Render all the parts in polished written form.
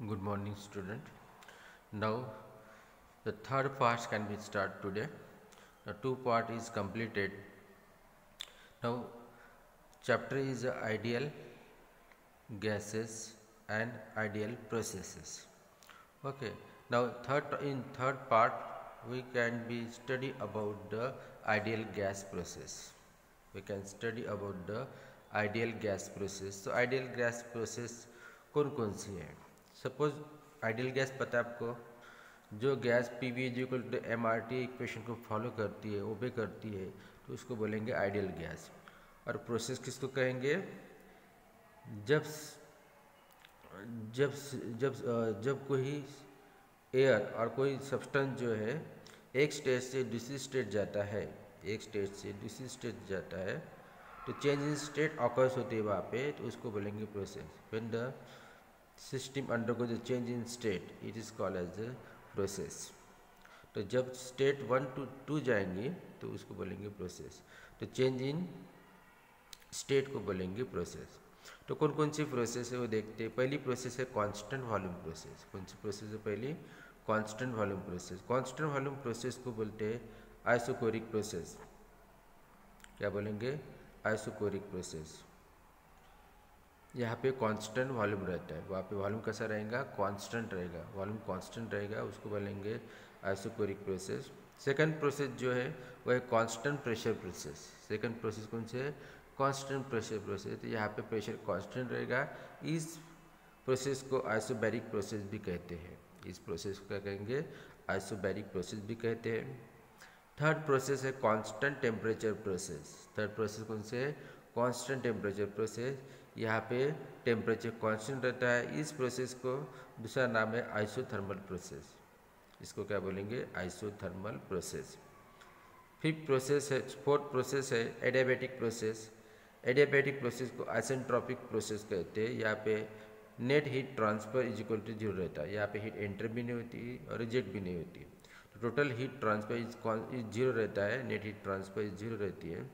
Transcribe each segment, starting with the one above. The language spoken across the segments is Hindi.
Good morning, student. Now, the third part can be start today. The two part is completed. Now, chapter is ideal gases and ideal processes. Okay. Now, in third part, we can be study about the ideal gas process. We can study about the ideal gas process. So, ideal gas process कौन सी है? सपोज आइडियल गैस पता है आपको, जो gas P V equal to m R T equation को फॉलो करती है, ओबे करती है, तो उसको बोलेंगे आइडियल गैस। और प्रोसेस किसको कहेंगे? जब जब जब जब कोई एयर और कोई सब्सटेंस जो है एक स्टेज से दूसरी स्टेज जाता है, एक स्टेज से दूसरी स्टेज जाता है, तो चेंज इन स्टेट ऑकर्स होती है वहाँ पे, तो उसको बोलेंगे process. When the system undergoes the change in state, it is called as the process. तो जब स्टेट 1 to 2 जाएंगे तो उसको बोलेंगे प्रोसेस। तो चेंज इन स्टेट को बोलेंगे प्रोसेस। तो कौन कौन सी प्रोसेस है वो देखते हैं। पहली प्रोसेस है कांस्टेंट वॉल्यूम प्रोसेस। कौन सी प्रोसेस है पहली? Constant volume process. Constant volume process को बोलते हैं आइसोकोरिक प्रोसेस। क्या बोलेंगे? Isochoric process. यहाँ पे कांस्टेंट वॉल्यूम रहता है, वहाँ पे वॉल्यूम कैसा रहेगा? कांस्टेंट रहेगा। वॉल्यूम कांस्टेंट रहेगा, उसको बोलेंगे आइसोकोरिक प्रोसेस। सेकंड प्रोसेस जो है वो है constant pressure process. Second process कौन से है? Constant pressure process. तो यहाँ पे प्रेशर कांस्टेंट रहेगा। इस प्रोसेस को आइसोबैरिक प्रोसेस भी कहते हैं। इस प्रोसेस को क्या कहेंगे? आइसोबैरिक प्रोसेस भी कहते हैं। थर्ड प्रोसेस है constant temperature process. Third process कौन से है? Constant temperature process. यहाँ पे टेम्परेचर कांस्टेंट रहता है। इस प्रोसेस को दूसरा नाम है आइसोथर्मल प्रोसेस। इसको क्या बोलेंगे? Isothermal process. फिफ्थ प्रोसेस है, फोर्थ प्रोसेस है एडियाबैटिक प्रोसेस। एडियाबैटिक प्रोसेस को आइसेंट्रोपिक प्रोसेस कहते हैं। यहाँ पे net heat transfer is equal to 0 रहता है। यहाँ पे हीट एंटर भी नहीं होती और रिजेक्ट भी नहीं होती। तो टोटल हीट ट्रांसफर इज 0 रहता है, नेट हीट ट्रांसफर इज 0 रहती है।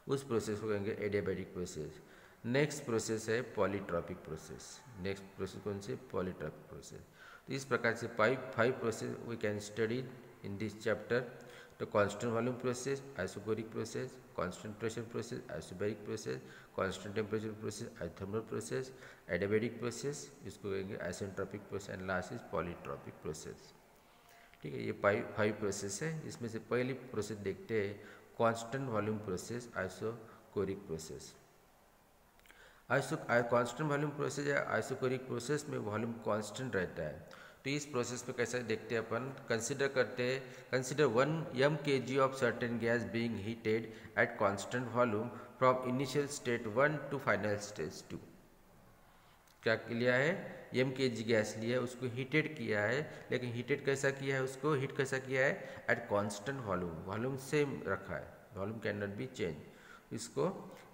उस प्रोसेस को कहेंगे एडियाबैटिक प्रोसेस। नेक्स्ट प्रोसेस है पॉलीट्रॉपिक प्रोसेस। नेक्स्ट प्रोसेस कौन सी? Polytropic process. तो इस प्रकार से five process we can study in this chapter. तो constant volume process, isochoric process, constant pressure process, isobaric process, constant temperature process, isothermal process, adiabatic process, इसको कहेंगे isentropic process, and last is polytropic process. ठीक है, ये फाइव प्रोसेस है। इसमें से पहली प्रोसेस देखते हैं, constant volume process, isochoric process. Constant volume process या आइसोकोरिक प्रोसेस में वॉल्यूम कांस्टेंट रहता है। तो इस प्रोसेस में कैसे देखते हैं अपन? कंसिडर करते हैं, consider 1 mkg of certain gas being heated at constant volume from initial state 1 to final stage 2। क्या लिया है? mkg गैस लिया है, उसको हीटेड किया है, लेकिन हीटेड कैसा किया है? उसको हीट कैसा किया है? Eight constant volume. Volume same रखा है, volume can not be change. इसको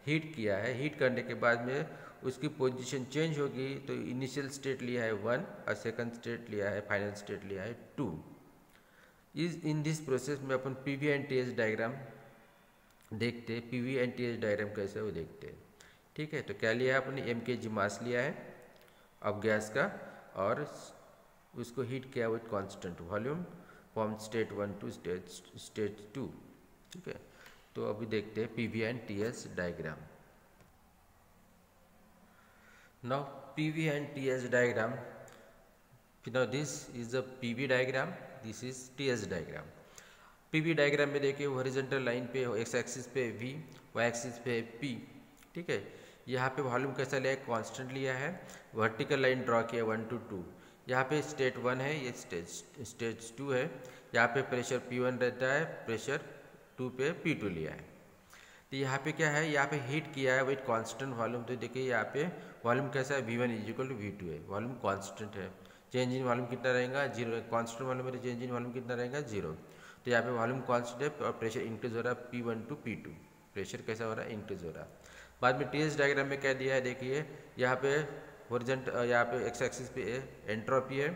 हीट किया है। हीट करने के बाद में उसकी पोजीशन चेंज होगी। तो इनिशियल स्टेट लिया है 1 और सेकंड स्टेट लिया है, फाइनल स्टेट लिया है 2। इन दिस प्रोसेस में अपन पीवी एंड टीएस डायग्राम देखते हैं। पीवी एंड टीएस डायग्राम कैसे वो देखते हैं। ठीक है, तो क्या लिया है अपने? mkg मास लिया है अब गैस का, और उसको हीट किया with constant volume from state 1 to state 2। ठीक है, तो अभी देखते हैं PV and TS diagram. Now PV and TS diagram, now this is the PV diagram, this is TS diagram. PV diagram में देखिए हॉरिजॉन्टल लाइन पे एक्स एक्सिस पे v, वाई एक्सिस पे p। ठीक है, यहाँ पे वॉल्यूम कैसा लिया है? कांस्टेंट लिया है। वर्टिकल लाइन ड्रॉ किया 1 to 2। यहाँ पे स्टेट 1 है, ये स्टेज 2 है। यहाँ पे प्रेशर P1 रहता है, प्रेशर 2 पे P2 लिया है। तो यहाँ पे क्या है? यहाँ पे हीट किया है विथ कांस्टेंट वॉल्यूम। तो देखिए यहाँ पे वॉल्यूम कैसा है? V1 is equal to V2 है, वॉल्यूम कांस्टेंट है। चेंज इन वॉल्यूम कितना रहेगा? 0। कांस्टेंट वॉल्यूम में चेंज इन वॉल्यूम कितना रहेगा? 0। तो यहाँ पे वॉल्यूम कांस्टेंट है और प्रेशर इंक्रीज हो रहा है P1 टू P2। प्रेशर कैसा हो रहा है? इंक्रीज हो रहा है। बाद में टीएस डायग्राम में क्या दिया है देखिए, यहाँ पे हॉरिजॉन्टल, यहाँ पे एक्स एक्सिस पे एंट्रोपी है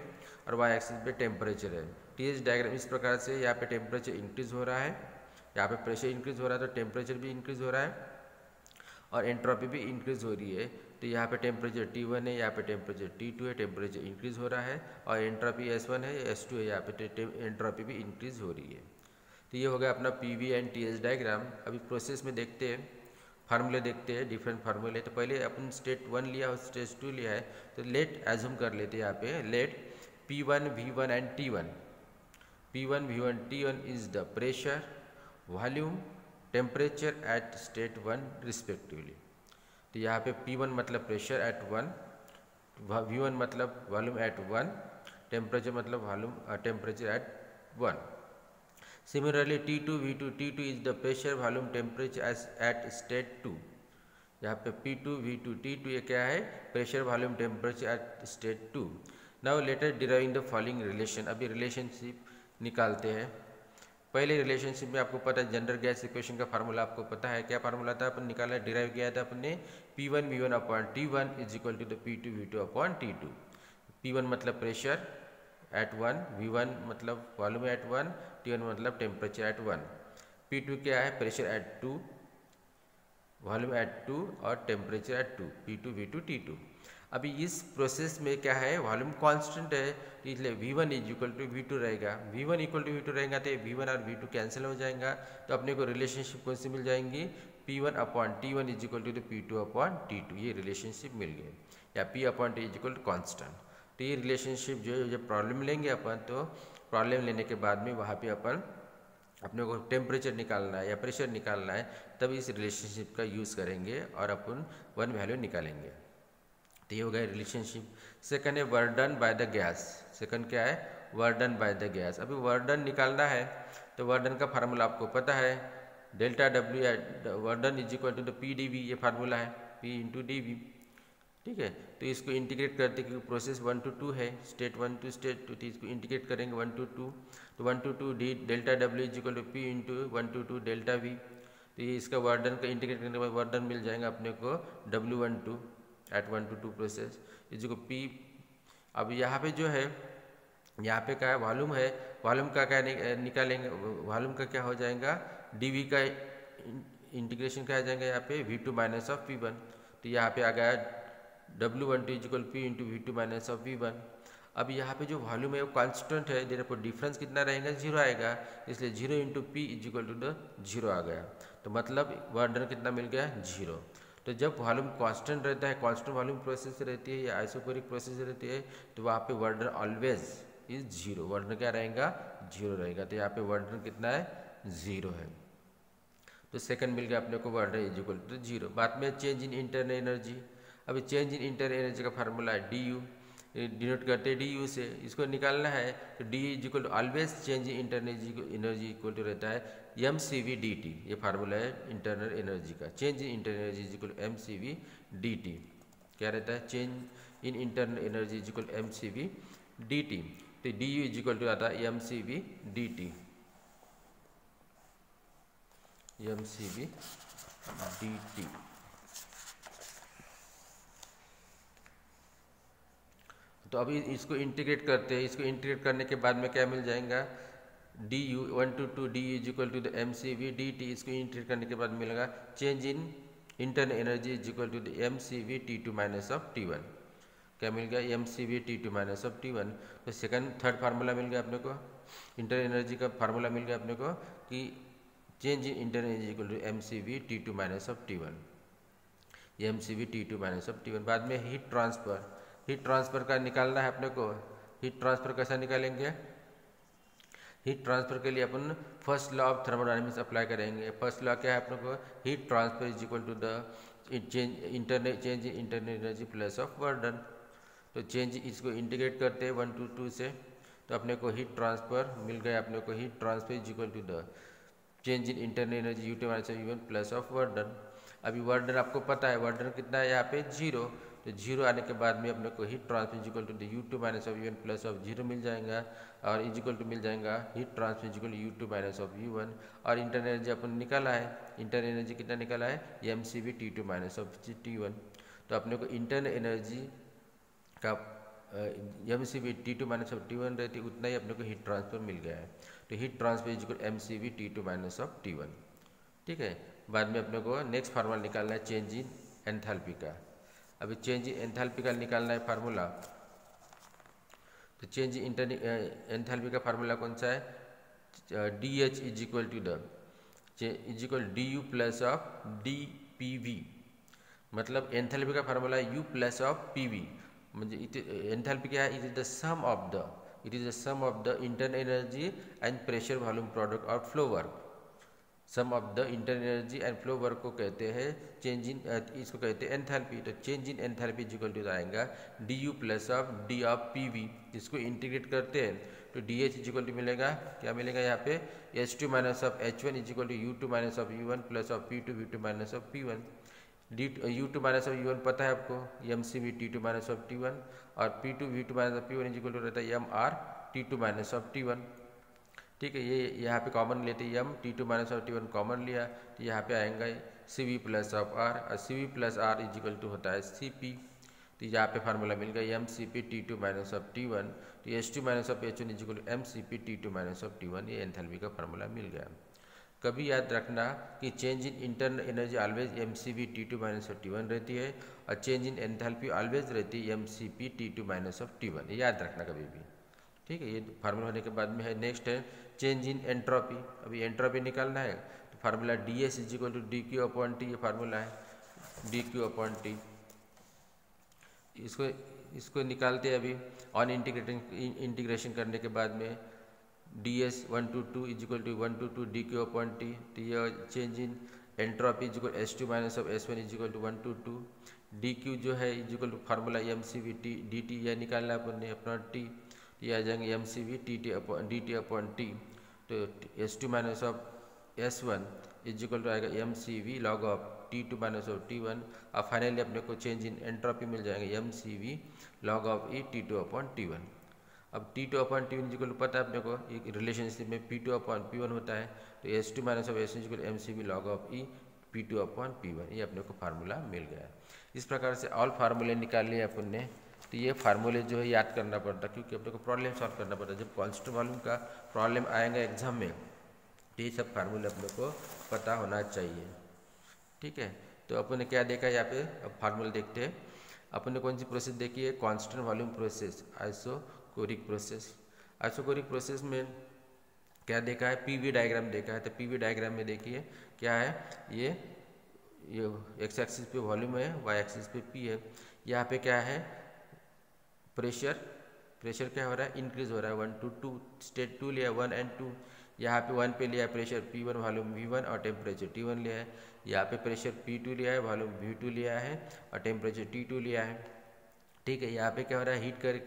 और वाई एक्सिस पे टेम्परेचर है। टीएस डायग्राम इस प्रकार से, यहाँ पे टेम्परेचर इंक्रीज हो रहा है, यहाँ पे प्रेशर इंक्रीज हो रहा है तो टेम्परेचर भी इंक्रीज हो रहा है। और एंट्रोपी भी इंक्रीज हो रही है। तो यहाँ पे टेम्परेचर T1 है, यहाँ पे टेम्परेचर T2 है, टेम्परेचर इंक्रीज हो रहा है, और एंट्रोपी S1 है, S2 है, यहाँ पे एंट्रोपी भी इंक्रीज हो रही है। तो ये हो गया अपना PV एंड TS डायग्राम। अभी प्रोसेस में देखते हैं, फार्मूले देखते हैं, डिफरेंट फार्मूले। तो पहले अपन स्टेट 1 लिया और स्टेट 2 लिया है, तो लेट एज्यूम कर लेते हैं यहाँ पे, let P1 V1 and T1, P1 V1 T1 is the pressure, volume, temperature at state 1 respectively. तो यहाँ पे P1 मतलब प्रेशर एट 1, V1 मतलब वॉल्यूम एट 1, टेम्परेचर मतलब volume temperature eight 1। Similarly, T2 V2 T2 is the pressure, volume, temperature as at state 2। यहाँ पे P2 V2 T2 ये क्या है, pressure, volume, temperature at state 2। Now later deriving the following relation. अभी रिलेशनशिप निकालते हैं। पहले रिलेशनशिप में आपको पता है जनरल गैस इक्वेशन का फार्मूला आपको पता है, क्या फार्मूला था अपन निकाला, डिराइव किया था अपन ने, P1 V1 upon T1 is equal to the P2 V2 upon T2। P1 मतलब प्रेशर एट 1, V1 मतलब वॉल्यूम एट 1, T1 मतलब टेम्परेचर एट 1। P2 क्या है, प्रेशर एट 2, वॉल्यूम एट 2 और temperature at 2, P2 V2 T2। अभी इस प्रोसेस में क्या है, वॉल्यूम कांस्टेंट है, इसलिए V1 is equal to V2 रहेगा। V1 इक्वल टू V2 रहेगा तो V1 और V2 कैंसिल हो जाएगा, तो अपने को रिलेशनशिप कौन सी मिल जाएंगी, P1 upon T1 is equal to the P2 upon T2, ये रिलेशनशिप मिल गई, या P upon T is equal to constant. तो ये रिलेशनशिप जो जब प्रॉब्लम लेंगे अपन, तो प्रॉब्लम लेने के बाद में वहाँ पे अपन अपने को टेम्परेचर निकालना है या प्रेशर निकालना है, तब इस रिलेशनशिप का यूज़ करेंगे और अपन 1 वैल्यू निकालेंगे। तो ये हो गया रिलेशनशिप। सेकंड है work done by the gas. Second क्या है, work done by the gas. अभी वर्क डन निकालना है, तो वर्क डन का फार्मूला आपको पता है, delta W work done is equal to the PdV, ये फार्मूला है, P इंटू DV। ठीक है, तो इसको इंटीग्रेट करते, क्योंकि प्रोसेस 1 to 2 है, स्टेट 1 to स्टेट 2, तो इसको इंटीग्रेट करेंगे 1 to 2, तो 1 to 2 delta W is equal to P into 1 to 2 delta V। तो ये इसका वर्क डन का इंटीग्रेट करने के बाद वर्क डन मिल जाएगा अपने को W12 at 1 to 2 process is equal P। अब यहाँ पे जो है, यहाँ पे क्या है, वॉल्यूम है, वॉल्यूम का क्या निकालेंगे, वॉल्यूम का क्या हो जाएगा, DV का इंटीग्रेशन क्या आ जाएगा यहाँ पे, V2 माइनस ऑफ V1। तो यहाँ पे आ गया W12 is equal P into V2 minus of V1। अब यहाँ पे जो वॉल्यूम है वो कांस्टेंट है, देर पर डिफरेंस कितना रहेगा, 0 आएगा, इसलिए 0 into P is equal to the 0 आ गया। तो मतलब वर्क डन कितना मिल गया, 0। तो जब वॉल्यूम कांस्टेंट रहता है, कांस्टेंट वॉल्यूम प्रोसेस रहती है या आइसोकोरिक प्रोसेस रहती है, तो वहाँ पे work done always is 0, work done क्या रहेगा, 0 रहेगा। तो यहाँ पे वर्क डन कितना है, 0 है। तो सेकंड मिल गया अपने को, work done is equal to 0। बाद में चेंज इन इंटरनल एनर्जी। अभी चेंज इन इंटरनल एनर्जी का फार्मूला है DU, डिनोट करते हैं DU से, इसको निकालना है तो D is equal to always change in internal energy equal to रहता है mCV dt। ये फार्मूला है इंटरनल एनर्जी का, change in internal energy is equal to mCV dt। क्या रहता है, change in internal energy is equal to mCV dt। तो DU इज इक्वल टू आता है mCV dt, mCV dt। तो अभी इसको इंटीग्रेट करते हैं, इसको इंटीग्रेट करने के बाद में क्या मिल जाएगा, DU 1 to 2 DU is equal to the mCV dt। इसको इंटीग्रेट करने के बाद मिलेगा change in internal energy is equal to the mCV T2 minus of T1। क्या मिल गया, mCV T2 minus of T1। तो सेकंड थर्ड फार्मूला मिल गया अपने को, इंटरनल एनर्जी का फार्मूला मिल गया अपने को कि change in internal energy equal to mCV T2 minus of T1, mCV T2 minus of T1। बाद में हीट ट्रांसफर, हीट ट्रांसफर का निकालना है अपने को। हीट ट्रांसफर कैसा निकालेंगे, हीट ट्रांसफर के लिए अपन first law of thermodynamics apply करेंगे। फर्स्ट लॉ क्या है अपने को, heat transfer is equal to the change in internal energy plus of work done. तो चेंज इसको इंटीग्रेट करते हैं 1 to 2 से, तो अपने को हीट ट्रांसफर मिल गया, अपने को heat transfer is equal to the change in internal energy U2 minus U1 plus of work done. अभी वर्क डन आपको पता है, वर्क डन कितना है यहाँ पे 0, तो 0 आने के बाद में अपने को heat transfer is equal to the U2 minus of U1 plus of 0 मिल जाएगा, और इज इक्वल टू मिल जाएगा heat transfer is equal to U2 minus of U1। और इंटरनल एनर्जी अपन निकाला है, इंटरनल एनर्जी कितना निकाला है, mCV T2 minus of T1। तो अपने को इंटरनल एनर्जी का mCV T2 minus of T1 रहती है, उतना ही अपने को हीट ट्रांसफर मिल गया है। तो heat transfer is equal mCV T2 minus of T1। ठीक है, बाद में अपने को नेक्स्ट फार्मूला निकालना है चेंज इन एंथैल्पी का। अभी चेंज इन एंथैल्पी का निकालना है फार्मूला, तो चेंज इन एंथैल्पी का फार्मूला कौन सा है, DH is equal to D U plus of D P V, मतलब एंथैल्पी का फार्मूला है U प्लस ऑफ PV, म्हणजे इथे एंथैल्पी क्या है, it is the sum of the internal energy and pressure volume product और flow work. Sum of the internal energy and flow work को कहते हैं चेंज इन, इसको कहते हैं एंथैल्पी। तो change in enthalpy is equal to आएगा DU plus of D of PV। इसको इंटीग्रेट करते हैं तो DH इज इक्वल टू मिलेगा, क्या मिलेगा यहाँ पे, H2 minus of H1 is equal to U2 minus of U1 plus of P2 V2 minus of P1। U2 minus of U1 पता है आपको, MCV T2 minus of T1, और P2 V2 minus of P1 is equal to रहता है MR T2 minus of T1। ठीक है, ये यहाँ पे कॉमन लेते हैं, M T2 minus of T1 common लिया तो यहाँ पे आएगा CV प्लस ऑफ R, और CV plus R is equal to होता है CP। तो यहाँ पे फार्मूला मिल गया MCP T2 minus of T1, तो H2 minus of H1 is equal to MCP T2 minus of T1। ये एंथैल्पी का फार्मूला मिल गया। कभी याद रखना कि change in internal energy always MCV T2 minus of T1 रहती है, और चेंज इन एंथैल्पी ऑलवेज रहती है MCP T2 minus of T1, याद रखना कभी भी। ठीक है, ये फार्मूला होने के बाद में है नेक्स्ट है चेंज इन एंट्रोपी। अभी एंट्रोपी निकालना है तो formula DS is equal to DQ upon T, ये फार्मूला है DQ अपॉन T। इसको निकालते हैं अभी ऑन इंटीग्रेशन करने के बाद में DS 1 to 2 is equal to 1 to 2 DQ upon T। तो ये change in entropy is equal H2 minus of S1 is equal to 1 to 2 DQ जो है is equal to formula MCV DT, यह निकालना अपन ने अपना T, ये आ जाएंगे MCV DT अपॉन T। तो H2 minus of S1 is equal to आएगा MCV log of T2 minus of T1, और फाइनली अपने को चेंज इन एंट्रोपी मिल जाएगा MCV log of E T2 upon T1। अब T2 upon T1 is equal to पता है अपने को, एक रिलेशनशिप में P2 अपॉन P1 होता है, तो H2 minus of S1 is equal to MCV log of E P2 upon P1, ये अपने को फार्मूला मिल गया। इस प्रकार से ऑल फार्मूले निकाल लिए अपन ने। तो ये फार्मूले जो है याद करना पड़ता, क्योंकि अपने को प्रॉब्लम सॉल्व करना पड़ता। जब कांस्टेंट वॉल्यूम का प्रॉब्लम आएगा एग्जाम में तो ये सब फार्मूले अपने को पता होना चाहिए। ठीक है, तो अपन ने क्या देखा यहाँ पे, अब फार्मूला देखते हैं। अपन ने कौन सी प्रोसेस देखी है, constant volume process, isochoric process. Isochoric process में क्या देखा है, PV डायग्राम देखा है। तो PV डायग्राम में देखिए क्या है, ये एक्स एक्सिस पे वॉल्यूम है, वाई एक्सिस पे P है। यहाँ पे क्या है, प्रेशर क्या हो रहा है, इंक्रीज हो रहा है 1 to 2, स्टेट 2 लिया 1 and 2। यहाँ पे 1 पे लिया है प्रेशर P1 वॉल्यूम V1 और टेम्परेचर T1 लिया है। यहाँ पे प्रेशर P2 लिया है, वॉल्यूम V2 लिया है और टेम्परेचर T2 लिया है। ठीक है, यहाँ पे क्या हो रहा है, हीट कर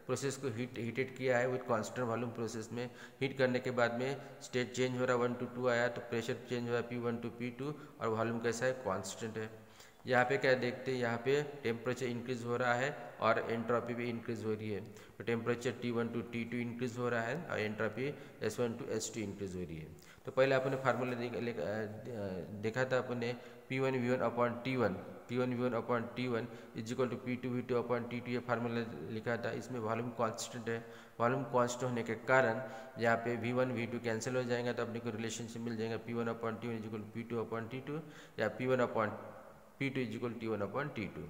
प्रोसेस को हीटेड किया है विथ कांस्टेंट वॉल्यूम प्रोसेस में। हीट करने के बाद में स्टेट चेंज हो रहा है 1 to 2 आया, तो प्रेशर चेंज हो रहा है P1 to P2 और वॉल्यूम कैसा है, कांस्टेंट है। यहाँ पे क्या देखते हैं, यहाँ पे टेम्परेचर इंक्रीज हो रहा है और एंट्रोपी भी इंक्रीज हो रही है। तो temperature T1 to T2 increase हो रहा है और entropy S1 to S2 increase हो रही है। तो पहले अपने फार्मूला देखा था अपने P1 V1 upon T1, P1 V1 upon T1 is equal to P2 V2 upon T2, ये फार्मूला लिखा था। इसमें वॉल्यूम कांस्टेंट है, वॉल्यूम कांस्टेंट होने के कारण यहाँ पे V1 V2 कैंसिल हो जाएगा, तो अपने को रिलेशनशिप मिल जाएगा P1 upon T1 is equal to P2 upon T2 या P1 upon P2 is equal T1 upon T2।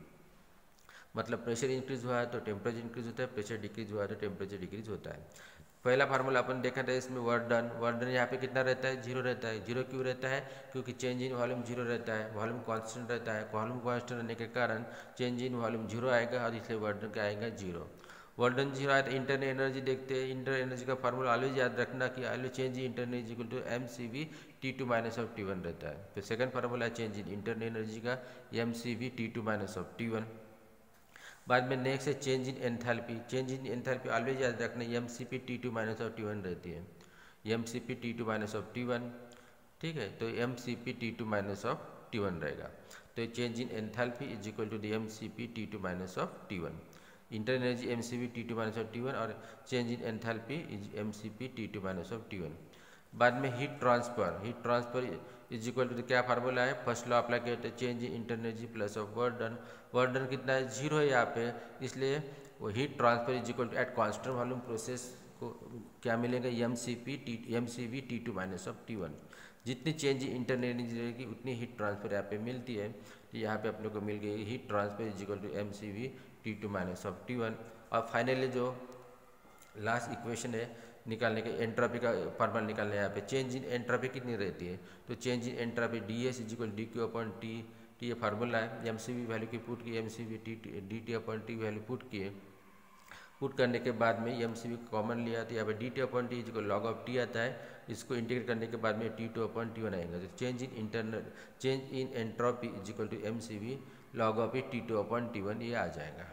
मतलब प्रेशर इंक्रीज हुआ है तो टेम्परेचर इंक्रीज होता है, प्रेशर डिक्रीज हुआ है तो टेम्परेचर डिक्रीज होता है। पहला फार्मूला अपन देखा था, इसमें वर्क डन यहाँ पे कितना रहता है, 0 रहता है। 0 क्यों रहता है, क्योंकि चेंज इन वॉल्यूम 0 रहता है, वॉल्यूम कांस्टेंट रहता है। वॉल्यूम कांस्टेंट रहने के कारण चेंज इन वॉल्यूम 0 आएगा और इसलिए वर्क डन क्या आएगा, 0। वर्क डन 0 आया तो इंटरनल एनर्जी देखते हैं। इंटरनल एनर्जी का फार्मूला ऑलवेज याद रखना कि always change in internal is equal to MCV T2 minus of T1 रहता है। फिर second formula change in internal energy का MCV T2 minus of T1। बाद में नेक्स्ट है change in enthalpy. Change in enthalpy always याद रखना MCP T2 minus of T1 रहती है, MCP T2 minus of T1। ठीक है, तो MCP T2 minus of T1 रहेगा। तो change in enthalpy is equal to MCP T2 minus of T1। Internal energy MCV T2 minus of T1 और change in enthalpy is MCP T2 minus of T1। बाद में heat transfer is equal to क्या फार्मूला है, फर्स्ट लॉ अप्लाई करते हैं, change in internal energy plus of work done. Work done कितना है, 0 है यहाँ पे, इसलिए वो heat transfer is equal to eight constant volume process को क्या मिलेगा, MCV T2 minus of T1। जितनी चेंज इंटरनल एनर्जी रहेगी उतनी हीट ट्रांसफर यहाँ पे मिलती है। तो यहाँ पे अपने को मिल गई heat transfer is equal to mCV T2 minus of T1। और फाइनली जो लास्ट इक्वेशन है निकालने के एंट्रोपी का फॉर्मूला निकालने यहाँ पे चेंज इन एंट्रोपी कितनी रहती है, तो change in entropy ds is equal D Q upon T, ये फार्मूला है। mCV वैल्यू की पुट की, mCV dt upon T value put किए, पुट करने के बाद में mCV कॉमन लिया तो यहाँ पे dt upon T is equal log of T आता है। इसको इंटीग्रेट करने के बाद में T2 अपॉन T1 आएगा। तो change in entropy is equal to mCV log of T2 upon T1 ये आ जाएगा।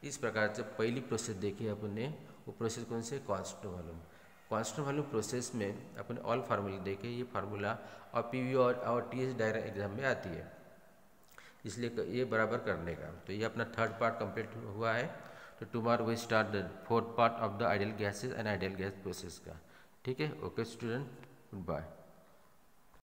इस प्रकार से पहली प्रोसेस देखी अपने, वो प्रोसेस कौन से, कांस्टेंट वॉल्यूम प्रोसेस में अपने ऑल फार्मूला देखे। ये फार्मूला और पीवी और टीएस डायरेक्ट एग्जाम में आती है, इसलिए ये बराबर करने का। तो ये अपना थर्ड पार्ट कंप्लीट हुआ है। तो tomorrow we start the fourth part of the ideal gases and ideal gas process का। ठीक है, ओके स्टूडेंट, गुड बाय।